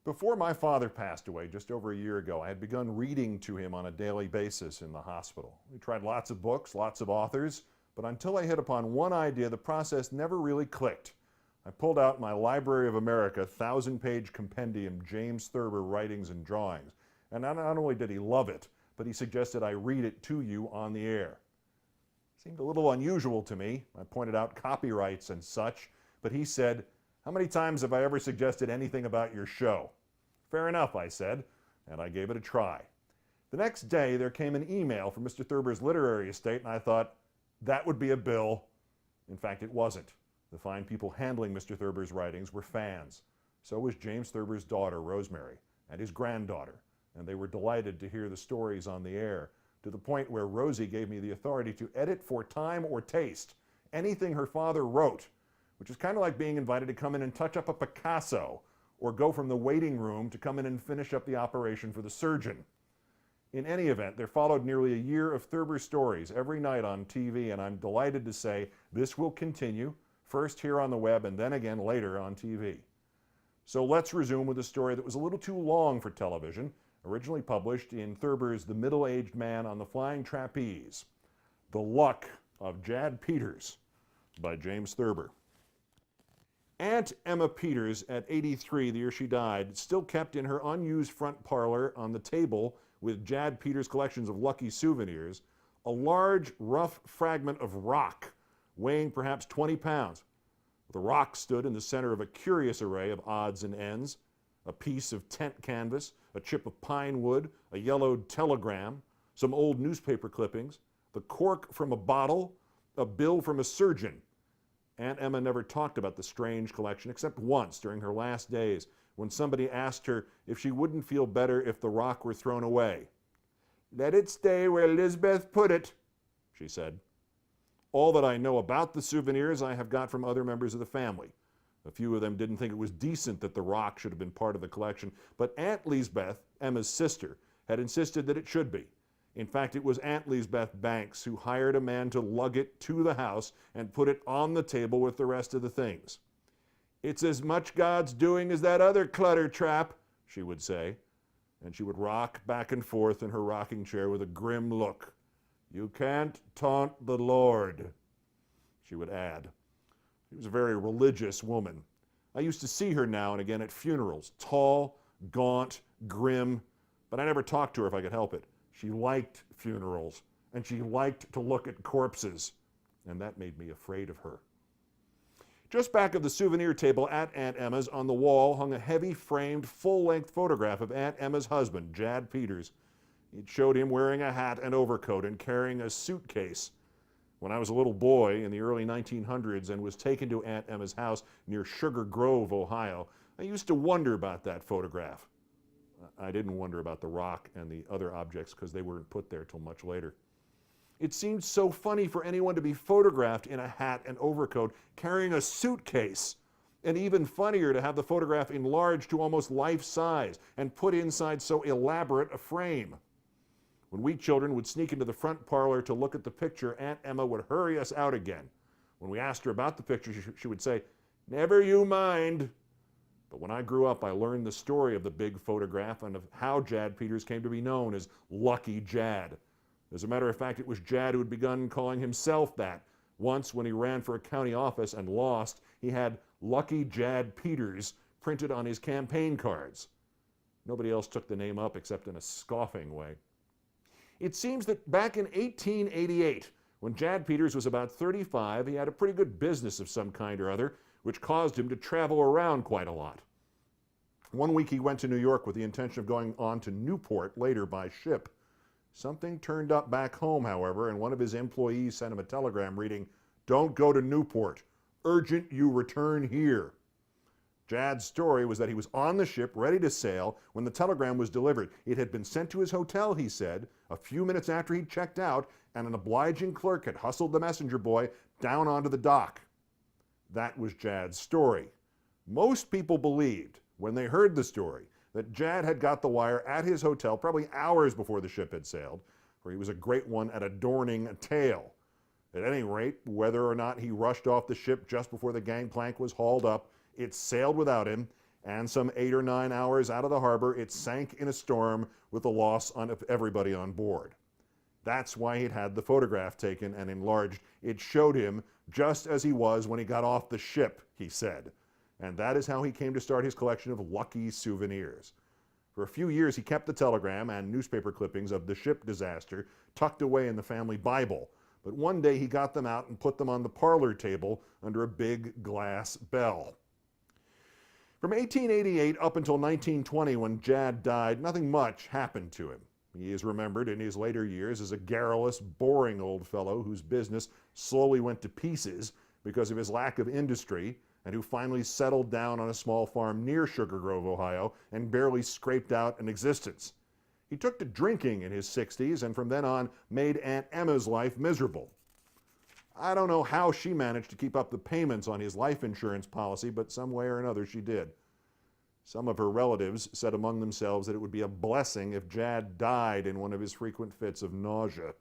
Before my father passed away just over a year ago, I had begun reading to him on a daily basis in the hospital. We tried lots of books, lots of authors, but until I hit upon one idea, the process never really clicked. I pulled out my Library of America 1,000-page compendium, James Thurber Writings and Drawings. And not only did he love it, but he suggested I read it to you on the air. It seemed a little unusual to me. I pointed out copyrights and such, but he said, "How many times have I ever suggested anything about your show?" "Fair enough," I said, and I gave it a try. The next day, there came an email from Mr. Thurber's literary estate, and I thought, that would be a bill. In fact, it wasn't. The fine people handling Mr. Thurber's writings were fans. So was James Thurber's daughter, Rosemary, and his granddaughter, and they were delighted to hear the stories on the air, to the point where Rosie gave me the authority to edit for time or taste anything her father wrote, which is kind of like being invited to come in and touch up a Picasso, or go from the waiting room to come in and finish up the operation for the surgeon. In any event, there followed nearly a year of Thurber stories every night on TV, and I'm delighted to say this will continue, first here on the web and then again later on TV. So let's resume with a story that was a little too long for television, originally published in Thurber's The Middle-Aged Man on the Flying Trapeze, The Luck of Jad Peters by James Thurber. Aunt Emma Peters, at 83, the year she died, still kept in her unused front parlor on the table with Jad Peters' collections of lucky souvenirs, a large, rough fragment of rock weighing perhaps 20 pounds. The rock stood in the center of a curious array of odds and ends, a piece of tent canvas, a chip of pine wood, a yellowed telegram, some old newspaper clippings, the cork from a bottle, a bill from a surgeon. Aunt Emma never talked about the strange collection except once during her last days, when somebody asked her if she wouldn't feel better if the rock were thrown away. "Let it stay where Lisbeth put it," she said. All that I know about the souvenirs I have got from other members of the family. A few of them didn't think it was decent that the rock should have been part of the collection, but Aunt Lisbeth, Emma's sister, had insisted that it should be. In fact, it was Aunt Lisbeth Banks who hired a man to lug it to the house and put it on the table with the rest of the things. "It's as much God's doing as that other clutter trap," she would say, and she would rock back and forth in her rocking chair with a grim look. "You can't taunt the Lord," she would add. She was a very religious woman. I used to see her now and again at funerals, tall, gaunt, grim, but I never talked to her if I could help it. She liked funerals, and she liked to look at corpses, and that made me afraid of her. Just back of the souvenir table at Aunt Emma's on the wall hung a heavy framed full-length photograph of Aunt Emma's husband, Jad Peters. It showed him wearing a hat and overcoat and carrying a suitcase. When I was a little boy in the early 1900s and was taken to Aunt Emma's house near Sugar Grove, Ohio, I used to wonder about that photograph. I didn't wonder about the rock and the other objects because they weren't put there till much later. It seemed so funny for anyone to be photographed in a hat and overcoat carrying a suitcase, and even funnier to have the photograph enlarged to almost life-size and put inside so elaborate a frame. When we children would sneak into the front parlor to look at the picture, Aunt Emma would hurry us out again. When we asked her about the picture, she would say, "Never you mind." But when I grew up, I learned the story of the big photograph and of how Jad Peters came to be known as Lucky Jad. As a matter of fact, it was Jad who had begun calling himself that. Once, when he ran for a county office and lost, he had Lucky Jad Peters printed on his campaign cards. Nobody else took the name up except in a scoffing way. It seems that back in 1888, when Jad Peters was about 35, he had a pretty good business of some kind or other, which caused him to travel around quite a lot. One week he went to New York with the intention of going on to Newport later by ship. Something turned up back home, however, and one of his employees sent him a telegram reading, "Don't go to Newport. Urgent you return here." Jad's story was that he was on the ship, ready to sail, when the telegram was delivered. It had been sent to his hotel, he said, a few minutes after he'd checked out, and an obliging clerk had hustled the messenger boy down onto the dock. That was Jad's story. Most people believed, when they heard the story, that Jad had got the wire at his hotel probably hours before the ship had sailed, for he was a great one at adorning a tale. At any rate, whether or not he rushed off the ship just before the gangplank was hauled up, it sailed without him, and some 8 or 9 hours out of the harbor, it sank in a storm with the loss of everybody on board. That's why he'd had the photograph taken and enlarged. It showed him just as he was when he got off the ship, he said. And that is how he came to start his collection of lucky souvenirs. For a few years, he kept the telegram and newspaper clippings of the ship disaster tucked away in the family Bible. But one day he got them out and put them on the parlor table under a big glass bell. From 1888 up until 1920, when Jad died, nothing much happened to him. He is remembered in his later years as a garrulous, boring old fellow whose business slowly went to pieces because of his lack of industry, and who finally settled down on a small farm near Sugar Grove, Ohio, and barely scraped out an existence. He took to drinking in his 60s, and from then on made Aunt Emma's life miserable. I don't know how she managed to keep up the payments on his life insurance policy, but some way or another she did. Some of her relatives said among themselves that it would be a blessing if Jad died in one of his frequent fits of nausea.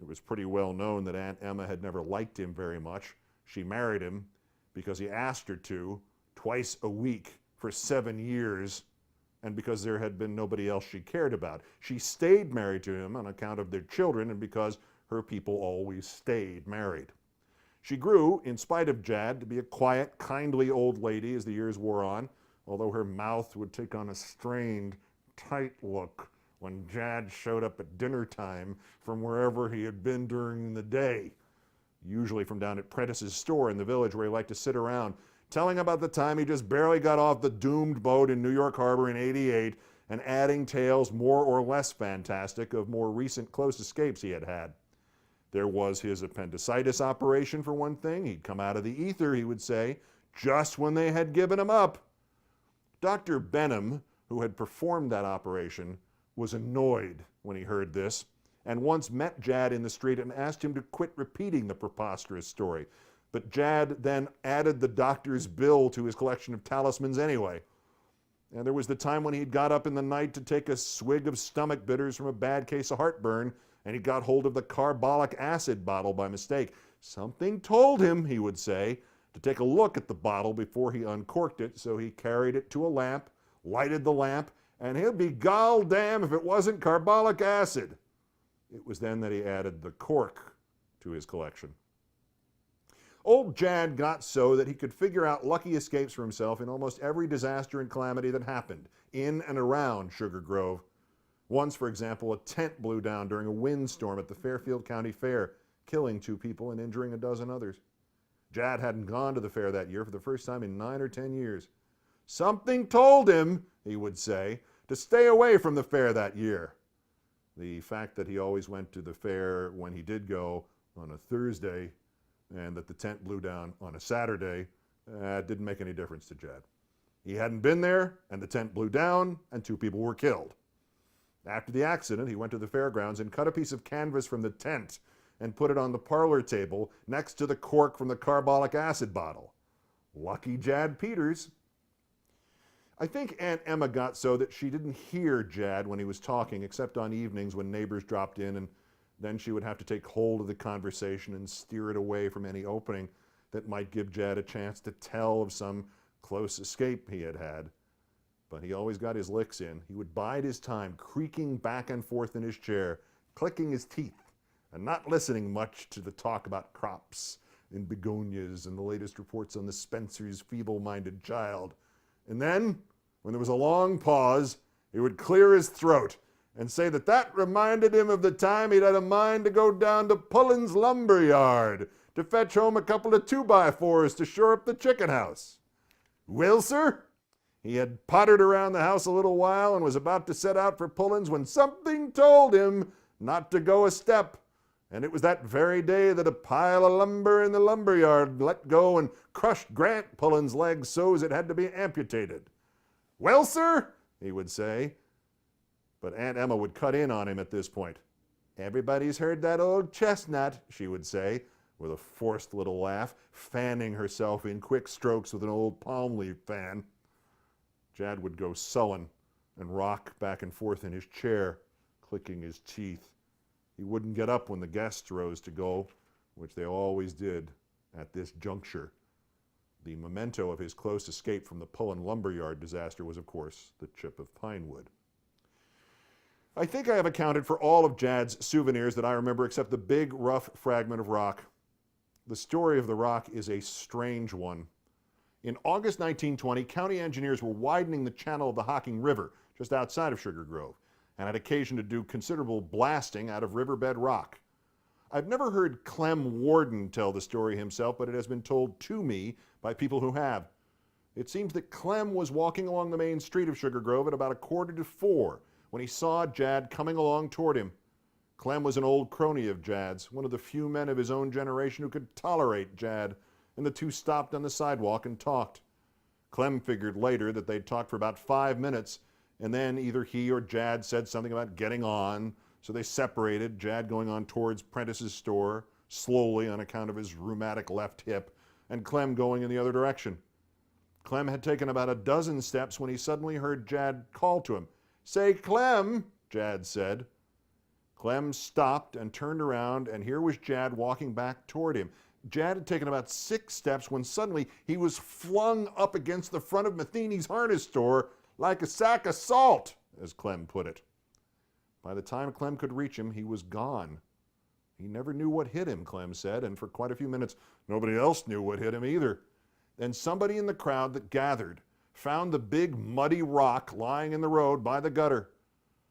It was pretty well known that Aunt Emma had never liked him very much. She married him because he asked her to, twice a week for 7 years, and because there had been nobody else she cared about. She stayed married to him on account of their children and because her people always stayed married. She grew, in spite of Jad, to be a quiet, kindly old lady as the years wore on, although her mouth would take on a strained, tight look when Jad showed up at dinner time from wherever he had been during the day, usually from down at Prentice's store in the village where he liked to sit around, telling about the time he just barely got off the doomed boat in New York Harbor in '88 and adding tales more or less fantastic of more recent close escapes he had had. There was his appendicitis operation, for one thing. He'd come out of the ether, he would say, just when they had given him up. Dr. Benham, who had performed that operation, was annoyed when he heard this, and once met Jad in the street and asked him to quit repeating the preposterous story. But Jad then added the doctor's bill to his collection of talismans anyway. And there was the time when he'd got up in the night to take a swig of stomach bitters from a bad case of heartburn, and he got hold of the carbolic acid bottle by mistake. Something told him, he would say, to take a look at the bottle before he uncorked it, so he carried it to a lamp, lighted the lamp, and he'll be gol damn if it wasn't carbolic acid. It was then that he added the cork to his collection. Old Jad got so that he could figure out lucky escapes for himself in almost every disaster and calamity that happened in and around Sugar Grove. Once, for example, a tent blew down during a windstorm at the Fairfield County Fair, killing 2 people and injuring a dozen others. Jad hadn't gone to the fair that year for the first time in 9 or 10 years. Something told him, he would say, to stay away from the fair that year. The fact that he always went to the fair when he did go on a Thursday and that the tent blew down on a Saturday didn't make any difference to Jad. He hadn't been there, and the tent blew down, and 2 people were killed. After the accident, he went to the fairgrounds and cut a piece of canvas from the tent and put it on the parlor table next to the cork from the carbolic acid bottle. Lucky Jad Peters. I think Aunt Emma got so that she didn't hear Jad when he was talking, except on evenings when neighbors dropped in, and then she would have to take hold of the conversation and steer it away from any opening that might give Jad a chance to tell of some close escape he had had. But he always got his licks in. He would bide his time, creaking back and forth in his chair, clicking his teeth, and not listening much to the talk about crops and begonias and the latest reports on the Spencer's feeble-minded child. And then, when there was a long pause, he would clear his throat and say that reminded him of the time he'd had a mind to go down to Pullen's lumber yard to fetch home a couple of 2x4s to shore up the chicken house. Well, sir, he had pottered around the house a little while and was about to set out for Pullen's when something told him not to go a step. And it was that very day that a pile of lumber in the lumberyard let go and crushed Grant Pullen's leg so as it had to be amputated. Well, sir, he would say, but Aunt Emma would cut in on him at this point. Everybody's heard that old chestnut, she would say, with a forced little laugh, fanning herself in quick strokes with an old palm leaf fan. Jad would go sullen and rock back and forth in his chair, clicking his teeth. He wouldn't get up when the guests rose to go, which they always did at this juncture. The memento of his close escape from the Pullen lumberyard disaster was, of course, the chip of pine wood. I think I have accounted for all of Jad's souvenirs that I remember except the big, rough fragment of rock. The story of the rock is a strange one. In August 1920, county engineers were widening the channel of the Hocking River, just outside of Sugar Grove, and had occasion to do considerable blasting out of riverbed rock. I've never heard Clem Warden tell the story himself, but it has been told to me by people who have. It seems that Clem was walking along the main street of Sugar Grove at about 3:45 when he saw Jad coming along toward him. Clem was an old crony of Jad's, one of the few men of his own generation who could tolerate Jad, and the two stopped on the sidewalk and talked. Clem figured later that they'd talked for about 5 minutes, and then either he or Jad said something about getting on, so they separated, Jad going on towards Prentice's store, slowly on account of his rheumatic left hip, and Clem going in the other direction. Clem had taken about 12 steps when he suddenly heard Jad call to him. "Say, Clem," Jad said. Clem stopped and turned around, and here was Jad walking back toward him. Jad had taken about 6 steps when suddenly he was flung up against the front of Matheny's harness store like a sack of salt, as Clem put it. By the time Clem could reach him, he was gone. He never knew what hit him, Clem said, and for quite a few minutes, nobody else knew what hit him either. Then somebody in the crowd that gathered found the big muddy rock lying in the road by the gutter.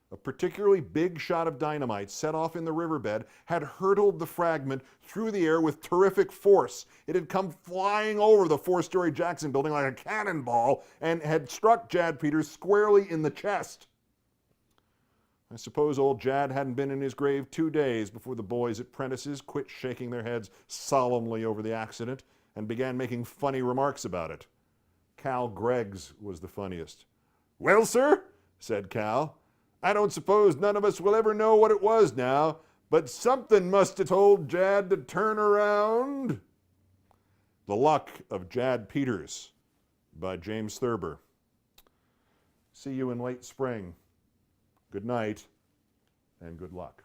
A particularly big shot of dynamite set off in the riverbed had hurtled the fragment through the air with terrific force. It had come flying over the 4-story Jackson building like a cannonball and had struck Jad Peters squarely in the chest. I suppose old Jad hadn't been in his grave 2 days before the boys at Prentice's quit shaking their heads solemnly over the accident and began making funny remarks about it. Cal Gregg's was the funniest. "Well, sir," said Cal, "I don't suppose none of us will ever know what it was now, but something must have told Jad to turn around." The Luck of Jad Peters by James Thurber. See you in late spring. Good night and good luck.